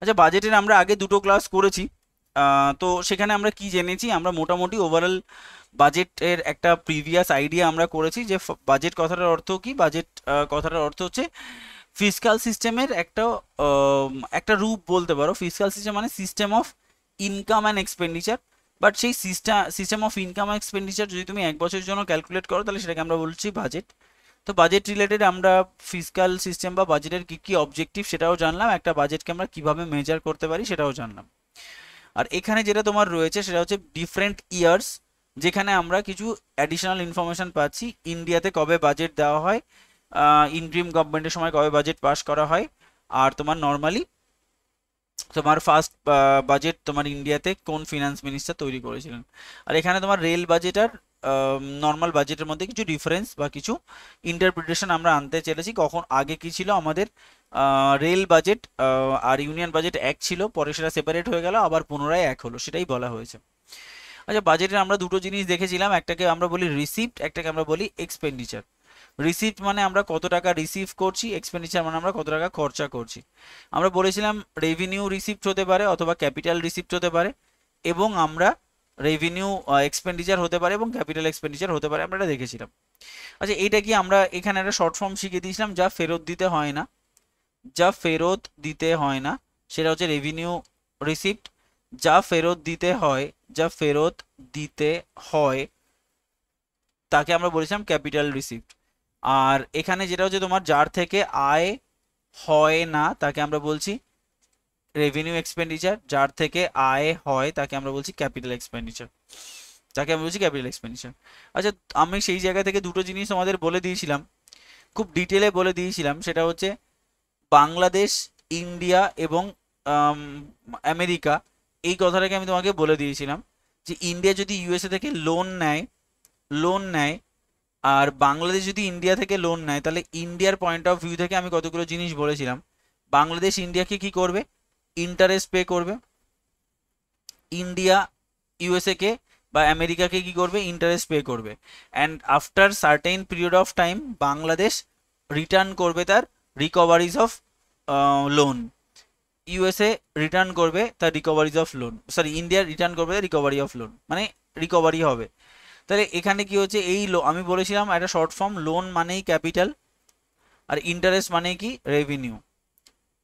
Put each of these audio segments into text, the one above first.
আচ্ছা, বাজেটের আমরা আগে দুটো ক্লাস করেছি। তো সেখানে আমরা কি জেনেছি, আমরা মোটামুটি ওভারঅল বাজেটের একটা প্রিভিয়াস আইডিয়া আমরা করেছি যে বাজেট কথাটার অর্থ কি। বাজেট কথাটার অর্থ হচ্ছে ফিসকাল সিস্টেমের একটা রূপ বলতে পারো। ফিসকাল সিস্টেম মানে system of income and expenditure. But সেই system of income and expenditure যদি তুমি এক বছরের জন্য ক্যালকুলেট করো তাহলে সেটাকে আমরা বলছি বাজেট। তো বাজেট রিলেটেড আমরা ফিসকাল সিস্টেম বা বাজেটের কি কি অবজেক্টিভ সেটাও জানলাম, একটা বাজেটকে আমরা কিভাবে মেজার করতে পারি সেটাও জানলাম। আর এখানে যেটা তোমার রয়েছে সেটা হচ্ছে ডিফারেন্ট ইয়ার্স, যেখানে আমরা কিছু অ্যাডিশনাল ইনফরমেশন পাচ্ছি। ইন্ডিয়াতে কবে বাজেট দেওয়া হয়, ইন্টারিম গভর্নমেন্টের সময় কবে বাজেট পাস করা হয়, আর তোমার নর্মালি তোমার ফার্স্ট বাজেট তোমার ইন্ডিয়াতে কোন ফিনান্স মিনিস্টার তৈরি করেছিলেন। আর এখানে তোমার রেল বাজেট আর নর্মাল বাজেটের মধ্যে কিছু ডিফারেন্স বা কিছু ইন্টারপ্রিটেশন আমরা আনতে চলেছি। কখন আগে কি ছিল আমাদের, রেল বাজেট আর ইউনিয়ন বাজেট এক ছিল, পরে সেটা সেপারেট হয়ে গেল, আবার পুনরায় এক হলো, সেটাই বলা হয়েছে। আচ্ছা, বাজেটের আমরা দুটো জিনিস দেখেছিলাম, একটাকে আমরা বলি রিসিপ্ট, একটাকে আমরা বলি এক্সপেন্ডিচার। রিসিপ্ট মানে আমরা কত টাকা রিসিভ করছি, এক্সপেন্ডিচার মানে আমরা কত টাকা খরচা করছি। আমরা বলেছিলাম রেভিনিউ রিসিপ্ট হতে পারে অথবা ক্যাপিটাল রিসিপ্ট হতে পারে, এবং আমরা রেভিনিউ এক্সপেন্ডিচার হতে পারে এবং ক্যাপিটাল এক্সপেন্ডিচার হতে পারে, আমরা এটা দেখেছিলাম। আচ্ছা, এইটা কি আমরা এখানে একটা শর্ট ফর্ম শিখে দিয়েছিলাম, যা ফেরত দিতে হয় না, যা ফেরত দিতে হয় না সেটা হচ্ছে রেভিনিউ রিসিপ্ট। যা ফেরত দিতে হয়, যা ফেরত দিতে হয় তাকে আমরা বলেছিলাম ক্যাপিটাল রিসিপ্ট। আর এখানে যেটা হচ্ছে তোমার যার থেকে আয় হয় না তাকে আমরা বলছি রেভিনিউ এক্সপেন্ডিচার, যার থেকে আয় হয় তাকে আমরা বলছি ক্যাপিটাল এক্সপেন্ডিচার, তাকে আমরা বলছি ক্যাপিটাল এক্সপেন্ডিচার। আচ্ছা, আমি সেই জায়গা থেকে দুটো জিনিস তোমাদের বলে দিয়েছিলাম, খুব ডিটেলে বলে দিয়েছিলাম, সেটা হচ্ছে বাংলাদেশ, ইন্ডিয়া এবং আম, আমেরিকা। এই কথাটাকে আমি তোমাকে বলে দিয়েছিলাম যে ইন্ডিয়া যদি ইউএসএ থেকে লোন নেয় আর বাংলাদেশ যদি ইন্ডিয়া থেকে লোন নেয়, তাহলে ইন্ডিয়ার পয়েন্ট অফ ভিউ থেকে আমি কতগুলো জিনিস বলেছিলাম। বাংলাদেশ ইন্ডিয়াকে কি করবে, ইন্টারেস্ট পে করবে। ইন্ডিয়া ইউএসএ কে বা আমেরিকাকে কি করবে, ইন্টারেস্ট পে করবে। And after certain period of time Bangladesh return করবে তার recoveries of loan. USA return করবে তার recoveries of loan, sorry India return করবে তার রিকভারি অফ লোন, মানে রিকভারি হবে। তাহলে এখানে কি হচ্ছে, এই আমি বলেছিলাম একটা শর্ট ফর্ম, লোন মানেই ক্যাপিটাল আর ইন্টারেস্ট মানেই কি রেভিনিউ,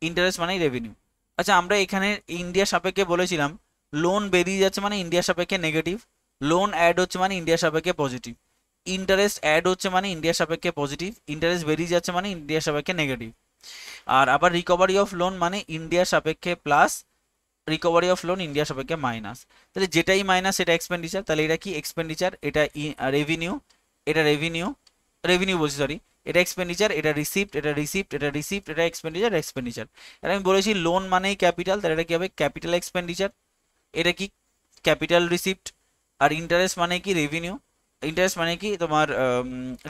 ইন্টারেস্ট মানেই রেভিনিউ। আচ্ছা, আমরা এখানে ইন্ডিয়া সাপেক্ষে বলেছিলাম লোন বেরিয়ে যাচ্ছে মানে ইন্ডিয়া সাপেক্ষে নেগেটিভ, লোন অ্যাড হচ্ছে মানে ইন্ডিয়া সাপেক্ষে পজিটিভ, ইন্টারেস্ট অ্যাড হচ্ছে মানে ইন্ডিয়া সাপেক্ষে পজিটিভ, ইন্টারেস্ট বেরিয়ে যাচ্ছে মানে ইন্ডিয়া সাপেক্ষে নেগেটিভ। আর আবার রিকভারি অফ লোন মানে ইন্ডিয়া সাপেক্ষে plus, recovery of loan India সাপেক্ষে মাইনাস। তাহলে যেটাই মাইনাস সেটা এক্সপেন্ডিচার, তাহলে এটা কি এক্সপেন্ডিচার, এটা রেভিনিউ, এটা রেভিনিউ, রেভিনিউ বলছি সরি, এটা এক্সপেন্ডিচার, এটা রিসিপ্ট, এটা রিসিপ্ট, এটা রিসিপ্ট, এটা এক্সপেন্ডিচার, এক্সপেন্ডিচার। এটা আমি বলেছি লোন মানেই ক্যাপিটাল, তাহলে এটা কি হবে ক্যাপিটাল এক্সপেন্ডিচার, এটা কি ক্যাপিটাল রিসিপ্ট। আর ইন্টারেস্ট মানে কি রেভিনিউ, ইন্টারেস্ট মানে কি তোমার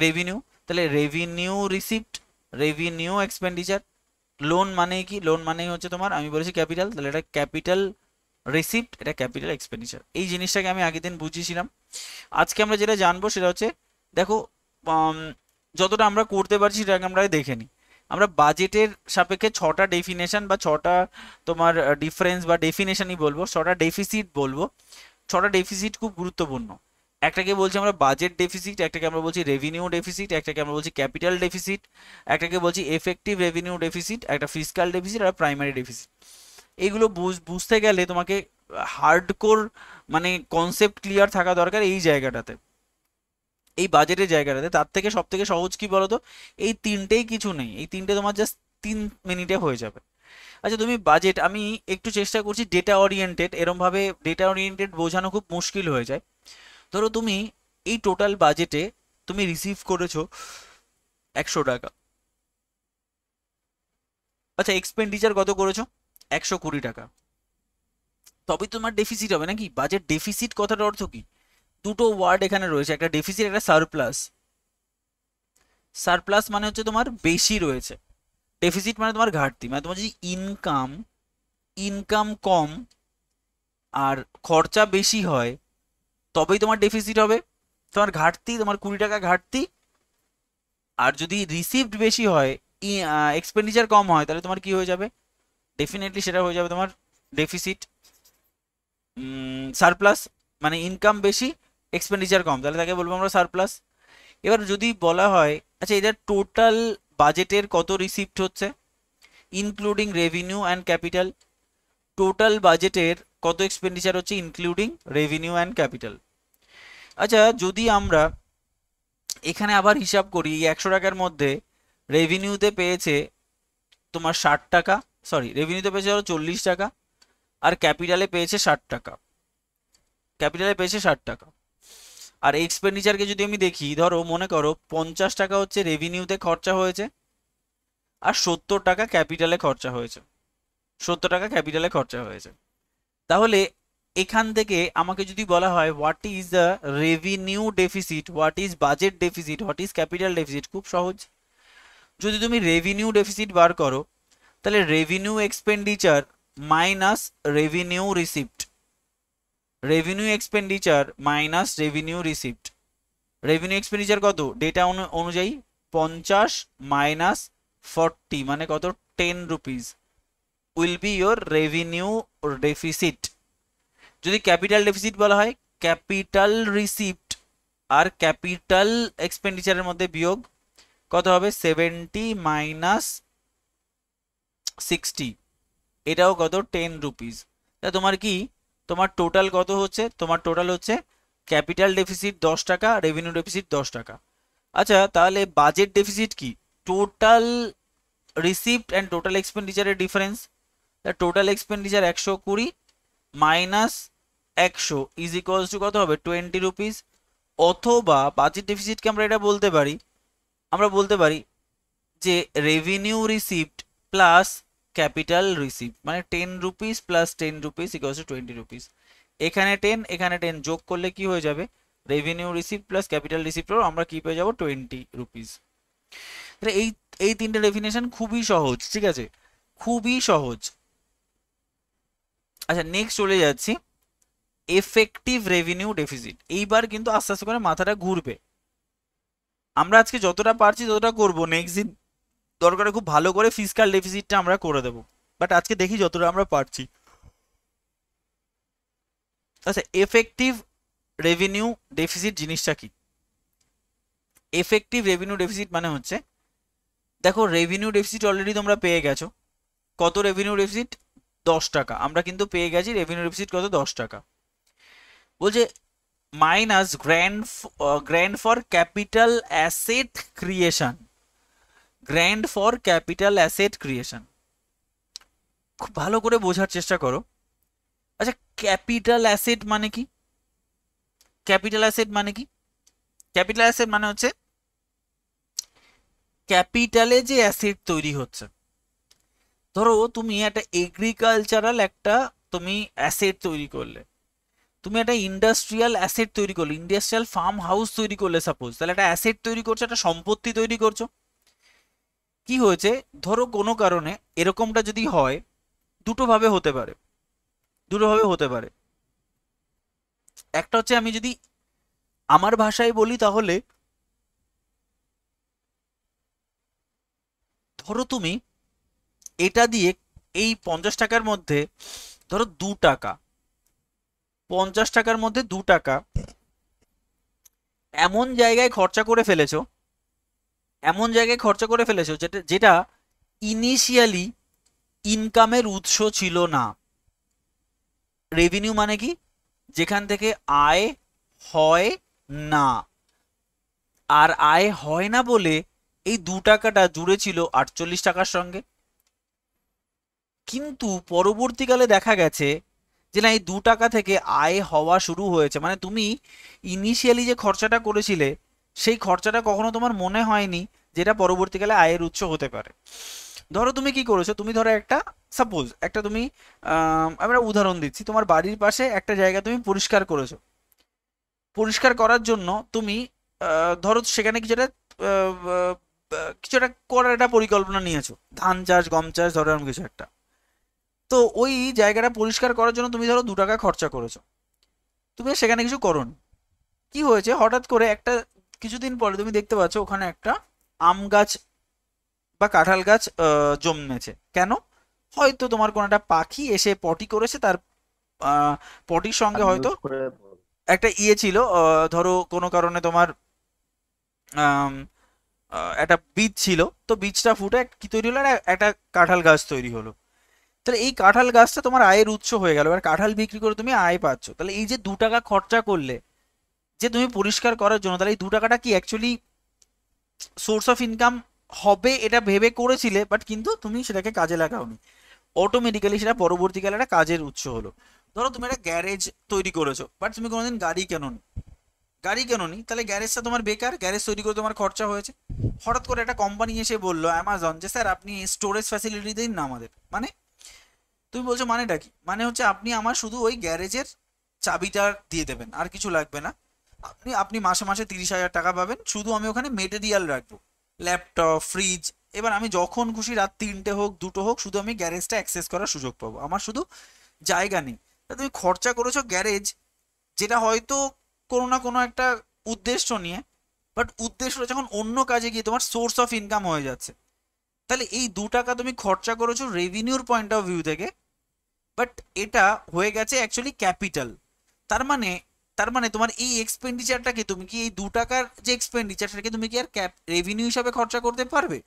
রেভিনিউ, তাহলে revenue receipt, revenue expenditure. Loan মানে কি, লোন মানেই হচ্ছে তোমার, আমি বলেছি ক্যাপিটাল, তাহলে এটা ক্যাপিটাল রিসিপ্ট, এটা ক্যাপিটাল এক্সপেন্ডিচার। এই জিনিসটাকে আমি আগের দিন বুঝিয়েছিলাম। আজকে আমরা যেটা জানবো সেটা হচ্ছে, দেখো, আম, যতটা আমরা করতে পারছি সেটাকে আমরা দেখে নিই। আমরা বাজেটের সাপেক্ষে ছটা ডেফিনেশন বা ছটা তোমার ডিফারেন্স বা ডেফিনেশনই বলবো, ছটা ডেফিসিট বলবো। ছটা ডেফিসিট খুব গুরুত্বপূর্ণ। একটাকে বলছি আমরা বাজেট ডেফিসিট, একটাকে আমরা বলছি রেভিনিউ ডেফিসিট, একটাকে আমরা বলছি ক্যাপিটাল ডেফিসিট, একটাকে বলছি এফেক্টিভ রেভিনিউ ডেফিসিট, একটা ফিসকাল ডেফিসিট আর প্রাইমারি ডেফিসিট। এইগুলো বুঝতে গেলে তোমাকে হার্ডকোর মানে কনসেপ্ট ক্লিয়ার থাকা দরকার এই জায়গাটাতে, এই বাজেটের জায়গাটাতে। তার থেকে সব থেকে সহজ কি বলতো, এই তিনটেই কিছু নেই, এই তিনটে তোমার জাস্ট 3 মিনিটে হয়ে যাবে। আচ্ছা, তুমি বাজেট, আমি একটু চেষ্টা করছি ডেটা ওরিয়েন্টেড, এরম ভাবে ডেটা ওরিয়েন্টেড বোঝানো খুব মুশকিল হয়ে যায়। ধরো তুমি এই টোটাল বাজেটে তুমি রিসিভ করেছো 100 টাকা। আচ্ছা, এক্সপেন্ডিচার কত করেছো, 120 টাকা। তবে তোমার ডেফিসিট হবে নাকি। বাজেট ডেফিসিট কথাটার অর্থ কি, দুটো ওয়ার্ড এখানে রয়েছে, একটা ডেফিসিট, একটা সারপ্লাস। সারপ্লাস মানে হচ্ছে তোমার বেশি রয়েছে, ডেফিসিট মানে তোমার ঘাটতি, মানে তোমার যদি ইনকাম ইনকাম কম আর খরচা বেশি হয় তবেই তোমার ডেফিসিট হবে, তোমার ঘাটতি, তোমার 20 টাকা ঘাটতি। আর যদি রিসিভড বেশি হয়, এক্সপেন্ডিচার কম হয়, তাহলে তোমার কি হয়ে যাবে, ডেফিনেটলি সেটা হয়ে যাবে তোমার ডেফিসিট। সারপ্লাস মানে ইনকাম বেশি এক্সপেন্ডিচার কম, তাহলে তাকে বলবো আমরা সারপ্লাস। এবার যদি বলা হয় আচ্ছা এদের টোটাল বাজেটের কত রিসিপ্ট হচ্ছে including revenue and capital, total বাজেটের কত এক্সপেন্ডিচার হচ্ছে ইনক্লুডিং রেভিনিউ অ্যান্ড ক্যাপিটাল। আচ্ছা যদি আমরা এখানে আবার হিসাব করি 100 টাকার মধ্যে রেভিনিউতে পেয়েছে তোমার 60 টাকা, সরি রেভিনিউতে পেয়েছে ধরো 40 টাকা, আর ক্যাপিটালে পেয়েছে 60 টাকা, ক্যাপিটালে পেয়েছে 60 টাকা। আর এক্সপেন্ডিচারকে যদি আমি দেখি, ধরো মনে করো 50 টাকা হচ্ছে রেভিনিউতে খরচা হয়েছে আর 70 টাকা ক্যাপিটালে খরচা হয়েছে, 70 টাকা ক্যাপিটালে খরচা হয়েছে। তাহলে এখান থেকে আমাকে যদি বলা হয় what is the revenue deficit, what is budget deficit, what is capital deficit, খুব সহজ। যদি তুমি রেভিনিউ ডেফিসিট বার করো তাহলে revenue expenditure minus revenue receipt, revenue expenditure minus revenue receipt. Revenue expenditure কত ডেটা অনুযায়ী 50 মাইনাস 40 মানে কত 10 rupees will be your revenue deficit. যদি ক্যাপিটাল ডেফিসিট বলা হয় ক্যাপিটাল রিসিপ্ট আর ক্যাপিটাল এক্সপেন্ডিচারের মধ্যে বিয়োগ কত হবে 70 মাইনাস 60, এটাও কত 10 রুপিস। তা তোমার কি তোমার টোটাল কত হচ্ছে, তোমার টোটাল হচ্ছে ক্যাপিটাল ডেফিসিট 10 টাকা, রেভিনিউ ডেফিসিট 10 টাকা। আচ্ছা তাহলে বাজেট ডেফিসিট কি, টোটাল রিসিপ্ট অ্যান্ড টোটাল এক্সপেন্ডিচারের difference. Total expenditure 120 minus 100 is equals to কত হবে 20 রুপিস। অথবা বাজেট ডেফিসিটকে আমরা এটা বলতে পারি, আমরা বলতে পারি যে revenue receipt plus capital receipt মানে 10 rupees plus 10 rupees equals to 20 rupees. এখানে 10 এখানে 10 যোগ করলে কি হয়ে যাবে রেভিনিউ রিসিপ্ট প্লাস ক্যাপিটাল রিসিপ্টও আমরা কি পেয়ে যাবো 20 রুপিস। তাহলে এই এই তিনটে ডেফিনেশন খুবই সহজ, ঠিক আছে, খুবই সহজ। আচ্ছা নেক্সট চলে যাচ্ছি এফেক্টিভ রেভিনিউ ডেফিসিট। এইবার কিন্তু আস্তে আস্তে করে মাথাটা ঘুরবে। আমরা আজকে যতটা পারছি ততটা করব, নেক্সট দিন দরকারে খুব ভালো করে ফিসকাল ডেফিসিটটা আমরা করে দেবো, বাট আজকে দেখি যতটা আমরা পারছি। আচ্ছা এফেক্টিভ রেভিনিউ ডেফিসিট জিনিসটা কি, এফেক্টিভ রেভিনিউ ডেফিসিট মানে হচ্ছে দেখো রেভিনিউ ডেফিসিট অলরেডি তোমরা পেয়ে গেছো, কত রেভিনিউ ডেফিসিট 10 টাকা, আমরা কিন্তু পেয়ে গেছি রেভিনিউ ডেফিসিট কত 10 টাকা। বলছে minus grand for capital asset creation, grand for capital asset creation. খুব ভালো করে বোঝার চেষ্টা করো। আচ্ছা ক্যাপিটাল অ্যাসেট মানে কি, ক্যাপিটাল অ্যাসেট মানে কি, ক্যাপিটাল অ্যাসেট মানে হচ্ছে ক্যাপিটালে যে অ্যাসেট তৈরি হচ্ছে। ধরো তুমি একটা এগ্রিকালচারাল একটা তুমি অ্যাসেট তৈরি করলে, তুমি একটা ইন্ডাস্ট্রিয়াল অ্যাসেট তৈরি করলে, ইন্ডাস্ট্রিয়াল ফার্ম হাউস তৈরি করলে সাপোজ, তাহলে একটা অ্যাসেট তৈরি করছো, একটা সম্পত্তি তৈরি করছো। কি হয়েছে ধরো কোনো কারণে এরকমটা যদি হয়, দুটো ভাবে হতে পারে, দুটো ভাবে হতে পারে। একটা হচ্ছে আমি যদি আমার ভাষায় বলি তাহলে ধরো তুমি এটা দিয়ে এই 50 টাকার মধ্যে ধরো 2 টাকা, 50 টাকার মধ্যে 2 টাকা এমন জায়গায় খরচা করে ফেলেছো, এমন জায়গায় খরচা করে ফেলেছো যেটা যেটা ইনিশিয়ালি ইনকামের উৎস ছিল না। রেভিনিউ মানে কি, যেখান থেকে আয় হয় না, আর আয় হয় না বলে এই 2 টাকাটা জুড়ে ছিল 48 টাকার সঙ্গে। কিন্তু পরবর্তীকালে দেখা গেছে যে না এই 2 টাকা থেকে আয় হওয়া শুরু হয়েছে, মানে তুমি ইনিশিয়ালি যে খরচাটা করেছিলে সেই খরচাটা কখনো তোমার মনে হয়নি যেটা পরবর্তীকালে আয়ের উৎস হতে পারে। ধরো তুমি কি করেছো, তুমি ধরো একটা সাপোজ একটা তুমি আমরা উদাহরণ দিচ্ছি, তোমার বাড়ির পাশে একটা জায়গা তুমি পরিষ্কার করেছো, পরিষ্কার করার জন্য তুমি ধরো সেখানে কিছু একটা করার একটা পরিকল্পনা নিয়েছো, ধান চাষ গম চাষ ধরো এরকম কিছু একটা। তো ওই জায়গাটা পরিষ্কার করার জন্য তুমি ধরো 2 টাকা খরচা করেছো, তুমি সেখানে কিছু করোনি। কি হয়েছে হঠাৎ করে একটা কিছুদিন পরে তুমি দেখতে পাচ্ছ ওখানে একটা আম গাছ বা কাঁঠাল গাছ জন্মেছে। কেন, হয়তো তোমার কোনো একটা পাখি এসে পটি করেছে, তার পটির সঙ্গে হয়তো ইউজ করে একটা ইয়ে ছিল, ধরো কোনো কারণে তোমার আম, একটা বীজ ছিল, তো বীজটা ফুটে কি তৈরি হলো, একটা কাঁঠাল গাছ তৈরি হলো। তাহলে এই কাঁঠাল গাছটা তোমার আয়ের উৎস হয়ে গেল, এবার কাঁঠাল বিক্রি করে তুমি আয় পাচ্ছ। তাহলে এই যে 2 টাকা খরচা করলে যে তুমি পরিষ্কার করার জন্য, তাহলে এই 2 টাকাটা কি অ্যাকচুয়ালি সোর্স অফ ইনকাম হবে এটা ভেবে করেছিলে, বাট কিন্তু তুমি সেটাকে কাজে লাগাওনি, অটোমেটিক্যালি সেটা পরবর্তীকালে একটা কাজের উৎস হলো। ধরো তুমি একটা গ্যারেজ তৈরি করেছো, বাট তুমি কোনোদিন গাড়ি কেনোনি, তাহলে গ্যারেজটা তোমার বেকার, গ্যারেজ তৈরি করে তোমার খরচা হয়েছে। হঠাৎ করে একটা কোম্পানি এসে বললো, অ্যামাজন, যে স্যার আপনি স্টোরেজ ফ্যাসিলিটি দিন না আমাদের, মানে তুমি বলছো মানেটা কি, মানে হচ্ছে আপনি আমার শুধু ওই গ্যারেজের চাবিটা দিয়ে দেবেন, আর কিছু লাগবে না। আপনি আপনি মাসে মাসে 30,000 টাকা পাবেন, শুধু আমি ওখানে মেটেরিয়াল রাখবো, ল্যাপটপ, ফ্রিজ। এবার আমি যখন খুশি রাত 3টে হোক 2টো হোক, শুধু আমি গ্যারেজটা অ্যাক্সেস করার সুযোগ পাবো, আমার শুধু জায়গা নেই। তা তুমি খরচা করেছো গ্যারেজ, যেটা হয়তো কোনো না কোনো একটা উদ্দেশ্য নিয়ে, বাট উদ্দেশ্যটা যখন অন্য কাজে গিয়ে তোমার সোর্স অফ ইনকাম হয়ে যাচ্ছে, তাহলে এই 2 টাকা তুমি খরচা করেছো রেভিনিউর পয়েন্ট অফ ভিউ থেকে, বাট এটা হয়ে গেছে অ্যাকচুয়ালি ক্যাপিটাল। তার মানে তার মানে তোমার এই এক্সপেন্ডিচারটাকে তুমি কি, এই 2 টাকার যে এক্সপেন্ডিচার, সেটাকে তুমি কি আর রেভিনিউ হিসাবে খরচা করতে পারবে,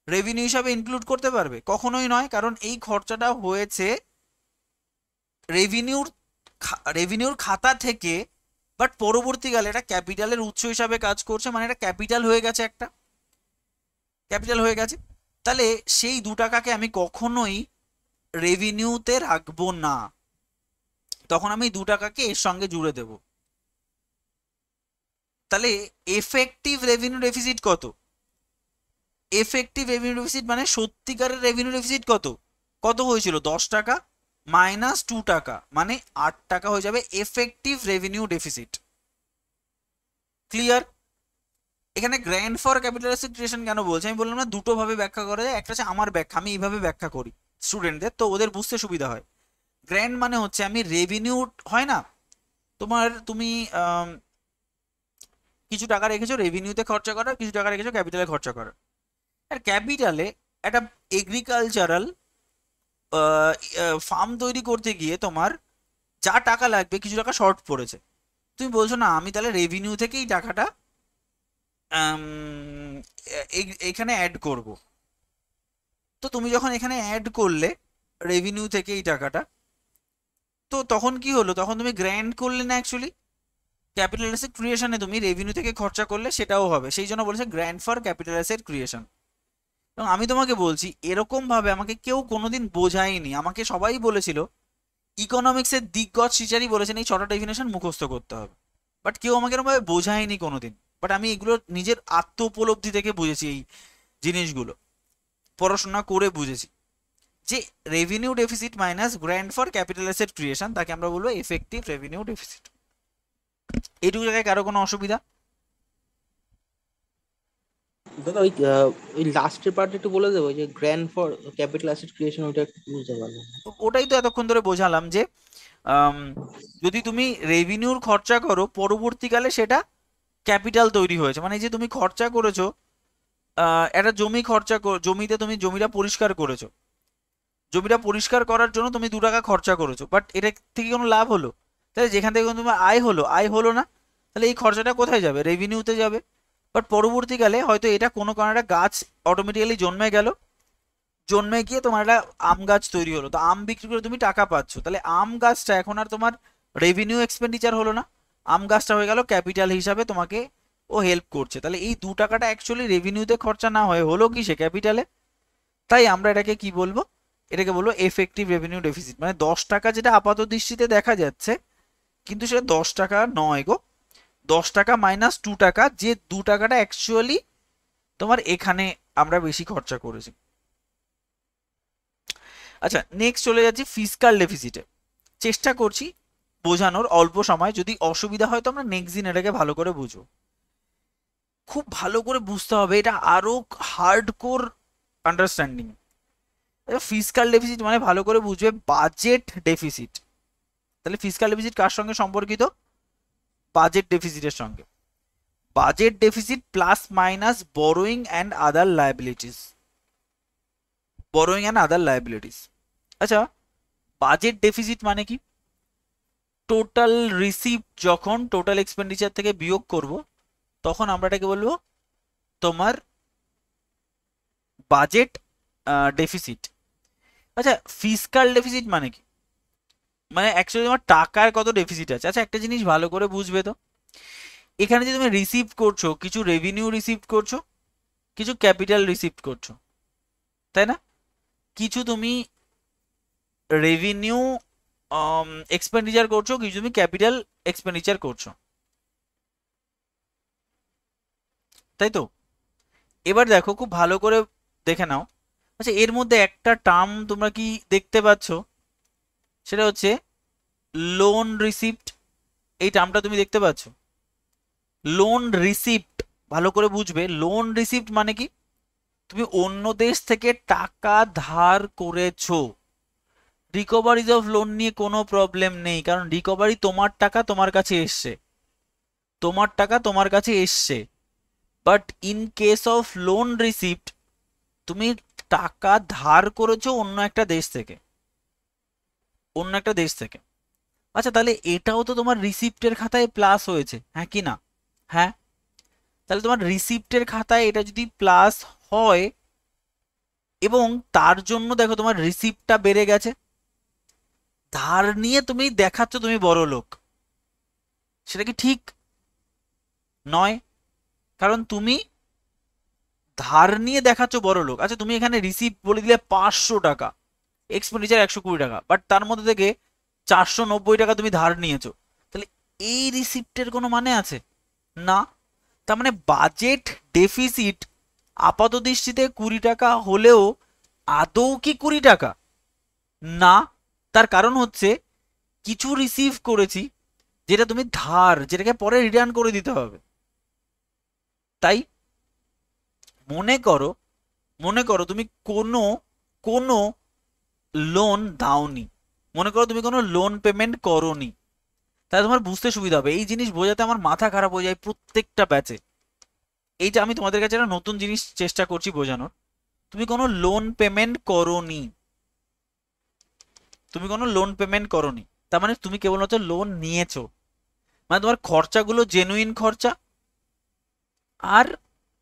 রেভিনিউ হিসাবে ইনক্লুড করতে পারবে? কখনোই নয়, কারণ এই খরচাটা হয়েছে রেভিনিউর রেভিনিউর খাতা থেকে, বাট পরবর্তীকালে এটা ক্যাপিটালের উৎস হিসাবে কাজ করছে, মানে এটা ক্যাপিটাল হয়ে গেছে, একটা ক্যাপিটাল হয়ে গেছে। তাহলে সেই 2 টাকাকে আমি কখনোই রেভিনিউতে রাখবো না, তখন আমি 2 টাকাকে এর সঙ্গে জুড়ে দেব। তাহলে এফেক্টিভ রেভিনিউ ডেফিসিট কত? এফেক্টিভ রেভিনিউ ডেফিসিট মানে সত্যিকারের রেভিনিউ ডেফিসিট কত? কত হয়েছিল? 10 টাকা মাইনাস 2 টাকা, মানে 8 টাকা হয়ে যাবে এফেক্টিভ রেভিনিউ ডেফিসিট। ক্লিয়ার? এখানে grand for capital asset creation কেন বলছি, আমি বললাম না দুটো ভাবে ব্যাখ্যা করা যায়, একটা হচ্ছে আমার ব্যাখ্যা, আমি এইভাবে ব্যাখ্যা করি স্টুডেন্টদের, তো ওদের বুঝতে সুবিধা হয়। গ্র্যান্ড মানে হচ্ছে আমি রেভিনিউ, হয় না তোমার, তুমি কিছু টাকা রেখেছো রেভিনিউতে খরচা করার, কিছু টাকা রেখেছো ক্যাপিটালে খরচা করার। আর ক্যাপিটালে একটা এগ্রিকালচারাল ফার্ম তৈরি করতে গিয়ে তোমার যা টাকা লাগবে, কিছু টাকা শর্ট পড়েছে, তুমি বলছো না আমি তাহলে রেভিনিউ থেকেই টাকাটা আম, এখানে অ্যাড করব। তো তুমি যখন এখানে অ্যাড করলে রেভিনিউ থেকে এই টাকাটা, তো তখন কি হলো, তখন তুমি গ্র্যান্ড করলে না অ্যাকচুয়ালি, ক্যাপিটাল অ্যাসেট ক্রিয়েশনে তুমি রেভিনিউ থেকে খরচা করলে সেটাও হবে, সেই জন্য বলেছে grand for capital asset creation. এবং আমি তোমাকে বলছি, এরকম ভাবে আমাকে কেউ কোনোদিন বোঝায়নি, আমাকে সবাই বলেছিল, ইকোনমিক্সের দিগ্গজ টিচারই বলেছেন এই 6টা ডেফিনেশন মুখস্থ করতে হবে, বাট কেউ আমাকে এরকম ভাবে বোঝায়নি কোনোদিন। বাট আমি এগুলো নিজের আত্ম উপলব্ধি থেকে বুঝেছি, এই জিনিসগুলো পড়াশোনা করে বুঝেছি, যে revenue deficit minus grand for capital asset creation, তাকে আমরা বলবো এফেক্টিভ রেভিনিউ ডেফিসিট। এইটুকু জায়গায় কারো কোনো অসুবিধা? দাদা ওই লাস্টের পার্ট একটু বলে দেবো, যে grand for capital asset creation, ওইটা একটু বুঝতে পারলাম না। ওটাই তো এতক্ষণ ধরে বোঝালাম, যে আম, যদি তুমি রেভিনিউর খরচা করো, পরবর্তীকালে সেটা ক্যাপিটাল তৈরি হয়েছে, মানে এই যে তুমি খরচা করেছো, একটা জমি খরচা জমিতে তুমি জমিটা পরিষ্কার করেছো, জমিটা পরিষ্কার করার জন্য তুমি 2 টাকা খরচা করেছো, বাট এটা থেকে কোনো লাভ হলো? তাহলে যেখান থেকে তোমার আয় হলো না, তাহলে এই খরচাটা কোথায় যাবে? রেভিনিউতে যাবে। বাট পরবর্তীকালে হয়তো এটা কোনো কারণে একটা গাছ অটোমেটিক্যালি জন্মে গেল, জন্মে গিয়ে তোমার একটা আম গাছ তৈরি হলো, তো আম বিক্রি করে তুমি টাকা পাচ্ছ, তাহলে আম গাছটা এখন আর তোমার রেভিনিউ এক্সপেন্ডিচার হলো না, আম গাছটা হয়ে গেল ক্যাপিটাল হিসাবে তোমাকে ও হেল্প করছে। তাহলে এই 2 টাকাটা অ্যাকচুয়ালি রেভিনিউতে খরচা না হয়ে হলো কি সে ক্যাপিটালে। তাই আমরা এটাকে কি বলবো, এটাকে বলবো এফেক্টিভ রেভিনিউ ডেফিসিট। মানে 10 টাকা যেটা আপাত দৃষ্টিতে দেখা যাচ্ছে, কিন্তু সেটা 10 টাকা নয় গো, 10 টাকা মাইনাস 2 টাকা, যে 2 টাকাটা অ্যাকচুয়ালি তোমার এখানে আমরা বেশি খরচা করেছি। আচ্ছা, নেক্সট চলে যাচ্ছি ফিসকাল ডেফিসিটে। চেষ্টা করছি বোঝানোর অল্প সময়, যদি অসুবিধা হয় তো আমরা নেক্সট দিন এটাকে ভালো করে বুঝবো। খুব ভালো করে বুঝতে হবে, এটা আরো hard core understanding. Fiscal deficit মানে ভালো করে বুঝবে বাজেট ডেফিসিট। তাহলে ফিসকাল ডেফিসিট কার সঙ্গে সম্পর্কিত? বাজেট ডেফিসিটের সঙ্গে। Budget deficit plus minus borrowing and other liabilities, borrowing and other liabilities. আচ্ছা, বাজেট ডেফিসিট মানে কি? টোটাল রিসিপ্ট যখন টোটাল এক্সপেন্ডিচার থেকে বিয়োগ করব, তখন আমরা এটাকে বলবো তোমার বাজেট ডেফিসিট। আচ্ছা, ফিসকাল ডেফিসিট মানে কি? মানে অ্যাকচুয়ালি তোমার টাকার কত ডেফিসিট আছে। আচ্ছা, একটা জিনিস ভালো করে বুঝবে তো, এখানে যে তুমি রিসিভ করছো, কিছু রেভিনিউ রিসিভ করছো, কিছু ক্যাপিটাল রিসিভ করছো, তাই না? কিছু তুমি রেভিনিউ এক্সপেন্ডিচার করছো, কিছু তুমি ক্যাপিটাল এক্সপেন্ডিচার করছো, তাই তো? এবার দেখো, খুব ভালো করে দেখে নাও। আচ্ছা, এর মধ্যে একটা টার্ম তোমরা কি দেখতে পাচ্ছ? সেটা হচ্ছে লোন রিসিপ্ট। এই টার্মটা তুমি দেখতে পাচ্ছ? লোন রিসিপ্ট, ভালো করে বুঝবে, লোন রিসিপ্ট মানে কি? তুমি অন্য দেশ থেকে টাকা ধার করেছো, রিকভারিজ অফ লোন নিয়ে কোনো প্রবলেম নেই, কারণ রিকভারি তোমার টাকা তোমার কাছে এসছে, তোমার টাকা তোমার কাছে এসছে। But in case of loan receipt, তুমি টাকা ধার করেছো অন্য একটা দেশ থেকে, অন্য একটা দেশ থেকে। আচ্ছা, তাহলে এটাও তো তোমার রিসিপ্টের খাতায় প্লাস হয়েছে, হ্যাঁ কি না? হ্যাঁ। তাহলে তোমার রিসিপ্টের খাতায় এটা যদি প্লাস হয়, এবং তার জন্য দেখো তোমার রিসিপ্টটা বেড়ে গেছে, ধার নিয়ে তুমি দেখাচ্ছ তুমি বড় লোক, সেটা কি ঠিক? নয়। কারণ তুমি ধার নিয়ে দেখাচ্ছ বড় লোক। আচ্ছা, তুমি এখানে রিসিপ্ট বলে দিলে 500 টাকা, এক্সপেন্ডিচার 120 টাকা, বাট তার মধ্যে থেকে 490 টাকা তুমি ধার নিয়েছো, তাহলে এই রিসিপ্টের কোনো মানে আছে? না। তার মানে বাজেট ডেফিসিট আপাত দৃষ্টিতে 20 টাকা হলেও আদৌ কি 20 টাকা? না। তার কারণ হচ্ছে কিছু রিসিভ করেছি যেটা তুমি ধার, যেটাকে পরে রিটার্ন করে দিতে হবে। তাই মনে করো, মনে করো তুমি কোনো কোনো লোন দাওনি, মনে করো তুমি কোনো লোন পেমেন্ট করোনি, তাহলে তোমার বুঝতে সুবিধা হবে। এই জিনিস বোঝাতে আমার মাথা খারাপ হয়ে যায় প্রত্যেকটা ব্যাচে। এই যে আমি তোমাদের কাছে একটা নতুন জিনিস চেষ্টা করছি বোঝানোর, তুমি কোনো লোন পেমেন্ট করোনি, তুমি কোনো লোন পেমেন্ট করোনি, তার মানে তুমি কেবলমাত্র লোন নিয়েছো। মানে তোমার খরচাগুলো জেনুইন খরচা, আর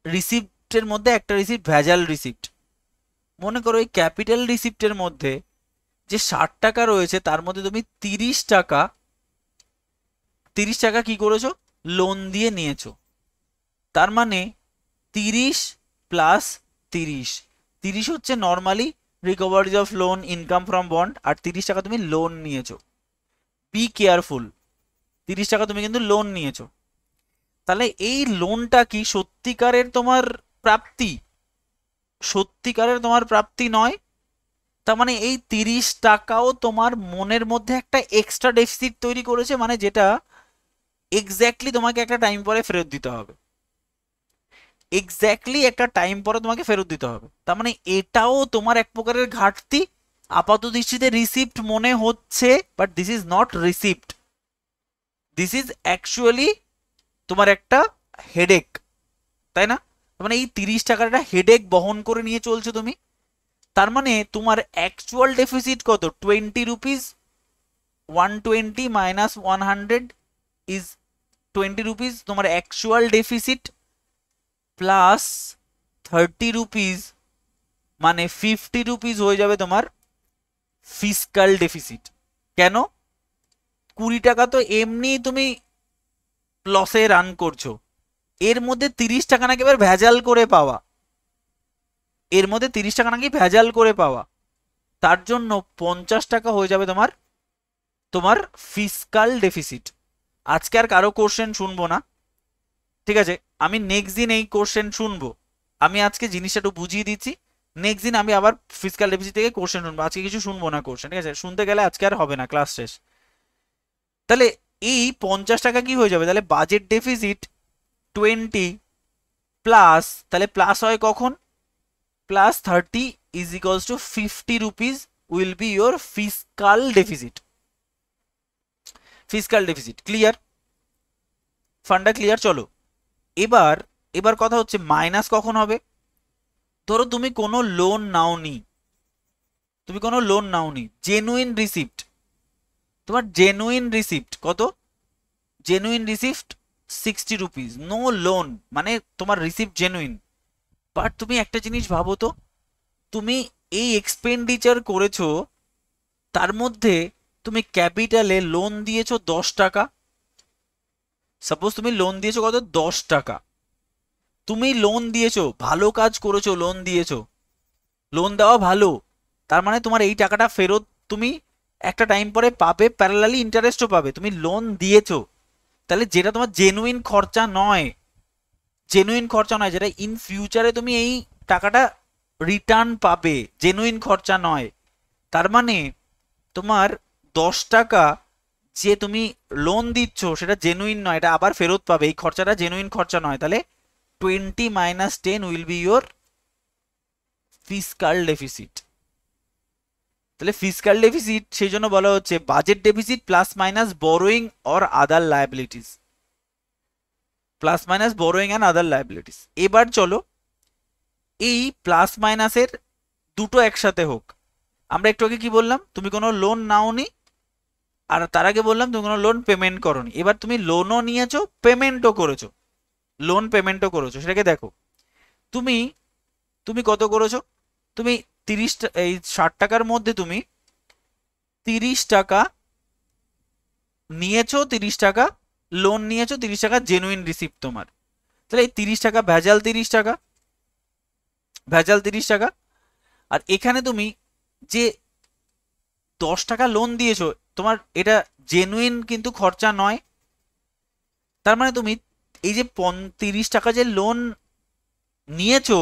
রিসিপ্টের মধ্যে একটা রিসিপ্ট ভেজাল রিসিপ্ট। মনে করো এই ক্যাপিটাল রিসিপ্টের মধ্যে যে 60 টাকা রয়েছে, তার মধ্যে তুমি 30 টাকা, 30 টাকা কি করেছো? লোন দিয়ে নিয়েছো। তার মানে 30 প্লাস 30, 30 হচ্ছে normally recoveries of loan, income from bond, আর 30 টাকা তুমি লোন নিয়েছো। বি কেয়ারফুল, 30 টাকা তুমি কিন্তু লোন নিয়েছো। তাহলে এই লোনটা কি সত্যিকারের তোমার প্রাপ্তি? সত্যিকারের তোমার প্রাপ্তি নয়। তার মানে এই 30 টাকাও তোমার মনের মধ্যে একটা এক্সট্রা ডেফিসিট তৈরি করেছে, মানে যেটা এক্স্যাক্টলি তোমাকে একটা টাইম পরে ফেরত দিতে হবে, এক্স্যাক্টলি একটা টাইম পরে তোমাকে ফেরত দিতে হবে। তার মানে এটাও তোমার এক প্রকারের ঘাটতি। আপাত দৃষ্টিতে রিসিপ্ট মনে হচ্ছে, but this is not receipt, this is actually তোমার একটা হেডেক, তাই না? তার মানে এই 30 টাকার একটা হেডেক বহন করে নিয়ে চলছো তুমি। তার মানে তোমার অ্যাকচুয়াল ডেফিসিট কত? 20 রুপিস। 120 মাইনাস 100 ইজ 20 রুপিস, তোমার অ্যাকচুয়াল ডেফিসিট, প্লাস 30 রুপিস, মানে 50 রুপিস হয়ে যাবে তোমার ফিসকাল ডেফিসিট। কেন? 20 টাকা তো এমনি তুমি লসে রান করছো, এর মধ্যে 30 টাকা নাকি এবার ভেজাল করে পাওয়া, এর মধ্যে 30 টাকা নাকি ভেজাল করে পাওয়া, তার জন্য 50 টাকা হয়ে যাবে তোমার তোমার ফিসকাল ডেফিসিট। আজকে আর কারো কোশ্চেন শুনবো না, ঠিক আছে? আমি নেক্সট দিন এই কোশ্চেন শুনবো। আমি আজকে জিনিসটা একটু বুঝিয়ে দিচ্ছি, নেক্সট দিন আমি আবার ফিসকাল ডেফিসিট থেকে কোশ্চেন শুনবো। আজকে কিছু শুনবো না কোশ্চেন, ঠিক আছে? শুনতে গেলে আজকে আর হবে না, ক্লাস শেষ। তাহলে এই 50 টাকা কি হয়ে যাবে? তাহলে বাজেট ডেফিসিট 20 প্লাস, তাহলে প্লাস হয় কখন? Plus 30 is equals two 50 rupees will be your fiscal deficit. Fiscal deficit clear? Funda clear? চলো এবার, এবার কথা হচ্ছে মাইনাস কখন হবে। ধরো তুমি কোনো লোন নাওনি, তুমি কোনো লোন নাওনি, জেনুইন রিসিপ্ট, তোমার জেনুইন রিসিপ্ট কত, genuine receipt 60 rupees, no loan, মানে তোমার রিসিপ্ট জেনুইন। বাট তুমি একটা জিনিস ভাবো তো, তুমি এই এক্সপেন্ডিচার করেছো, তার মধ্যে তুমি ক্যাপিটালে লোন দিয়েছো 10 টাকা, সাপোজ তুমি লোন দিয়েছো কত, 10 টাকা। তুমি লোন দিয়েছো, ভালো কাজ করেছো, লোন দিয়েছো, লোন দেওয়া ভালো, তার মানে তোমার এই টাকাটা ফেরত তুমি একটা টাইম পরে পাবে, প্যারালালি ইন্টারেস্টও পাবে, তুমি লোন দিয়েছো। তাহলে যেটা তোমার জেনুইন খরচা নয়, জেনুইন খরচা নয়, যেটা ইন ফিউচারে তুমি এই টাকাটা রিটার্ন পাবে, জেনুইন খরচা নয়, তার মানে তোমার 10 টাকা যে তুমি লোন দিচ্ছ সেটা জেনুইন নয়, এটা আবার ফেরত পাবে, এই খরচাটা জেনুইন খরচা নয়। তাহলে 20 - 10 will be your fiscal deficit. তাহলে ফিসকাল ডেফিসিট সেই জন্য বলা হচ্ছে budget deficit plus minus borrowing or other liabilities, plus minus borrowing and other liabilities. এবার চলো এই প্লাস মাইনাসের দুটো একসাথে হোক। আমরা একটু আগে কি বললাম, তুমি কোনো লোন নাওনি, আর তার আগে বললাম তুমি কোনো লোন পেমেন্ট করোনি। এবার তুমি লোনও নিয়েছো, পেমেন্টও করেছো, লোন পেমেন্টও করেছো, সেটাকে দেখো। তুমি তুমি কত করেছো, তুমি 60 টাকার মধ্যে তুমি 30 টাকা নিয়েছো, 30 টাকা লোন নিয়েছো, 30 টাকা জেনুইন রিসিপ্ট তোমার। তাহলে এই 30 টাকা ভেজাল, 30 টাকা ভেজাল 30 টাকা। আর এখানে তুমি যে 10 টাকা লোন দিয়েছো, তোমার এটা জেনুইন কিন্তু খরচা নয়, তার মানে তুমি এই যে 30 টাকা যে লোন নিয়েছো,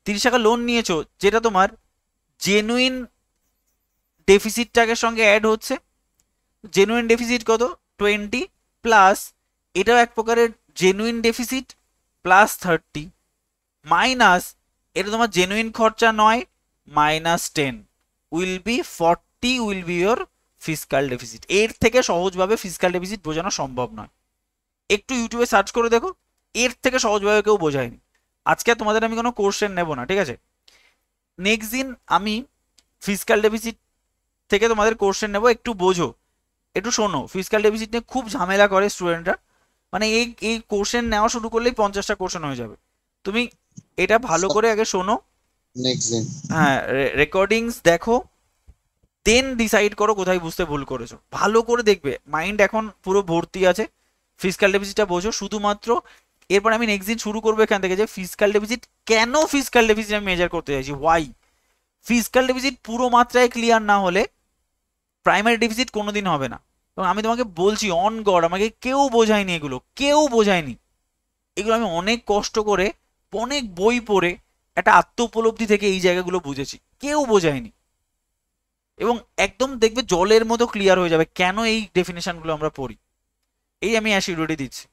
30 টাকা লোন নিয়েছো, যেটা তোমার জেনুইন ডেফিসিটটাকে সঙ্গে অ্যাড হচ্ছে। জেনুইন ডেফিসিট কত, 20 প্লাস এটাও এক প্রকারের জেনুইন ডেফিসিট প্লাস 30 মাইনাস এটা তোমার জেনুইন খরচা নয় -10 will be 40 will be your fiscal deficit. এর থেকে সহজভাবে ফিসকাল ডেফিসিট বোঝানো সম্ভব নয়। একটু ইউটিউবে সার্চ করে দেখো, এর থেকে সহজভাবে কেউ বোঝায়নি। আজকে তোমাদের আমি কোনো কোশ্চেন নেব না, ঠিক আছে? নেক্সট দিন আমি ফিসকাল ডেফিসিট থেকে তোমাদের কোশ্চেন নেব, একটু বোঝো, একটু শোনো। ফিসকাল ডেফিসিট নিয়ে খুব ঝামেলা করে স্টুডেন্টরা, মানে এই এই কোশ্চেন নেওয়া শুরু করলেই 50টা কোশ্চেন হয়ে যাবে। তুমি এটা ভালো করে আগে শোনো, নেক্সট দিন হ্যাঁ রেকর্ডিংস দেখো, দেন ডিসাইড করো কোথায় বুঝতে ভুল করেছো। ভালো করে দেখবে, মাইন্ড এখন পুরো ভর্তি আছে, ফিসকাল ডেফিসিটটা বোঝো শুধুমাত্র। এরপর আমি নেক্সট দিন শুরু করবো এখান থেকে যে ফিসকাল ডেফিসিট কেন, ফিসকাল ডেফিসিট আমি মেজার করতে চাইছি, ওয়াই। ফিসকাল ডেফিসিট পুরো মাত্রায় ক্লিয়ার না হলে প্রাইমারি ডেফিসিট কোনোদিন হবে না। এবং আমি তোমাকে বলছি অন গড, আমাকে কেউ বোঝায়নি, এগুলো কেউ বোঝায়নি, এগুলো আমি অনেক কষ্ট করে অনেক বই পড়ে একটা আত্ম উপলব্ধি থেকে এই জায়গাগুলো বুঝেছি, কেউ বোঝায়নি। এবং একদম দেখবে জলের মতো ক্লিয়ার হয়ে যাবে কেন এই ডেফিনেশনগুলো আমরা পড়ি। এই আমি অ্যাসিউরিটি দিচ্ছি।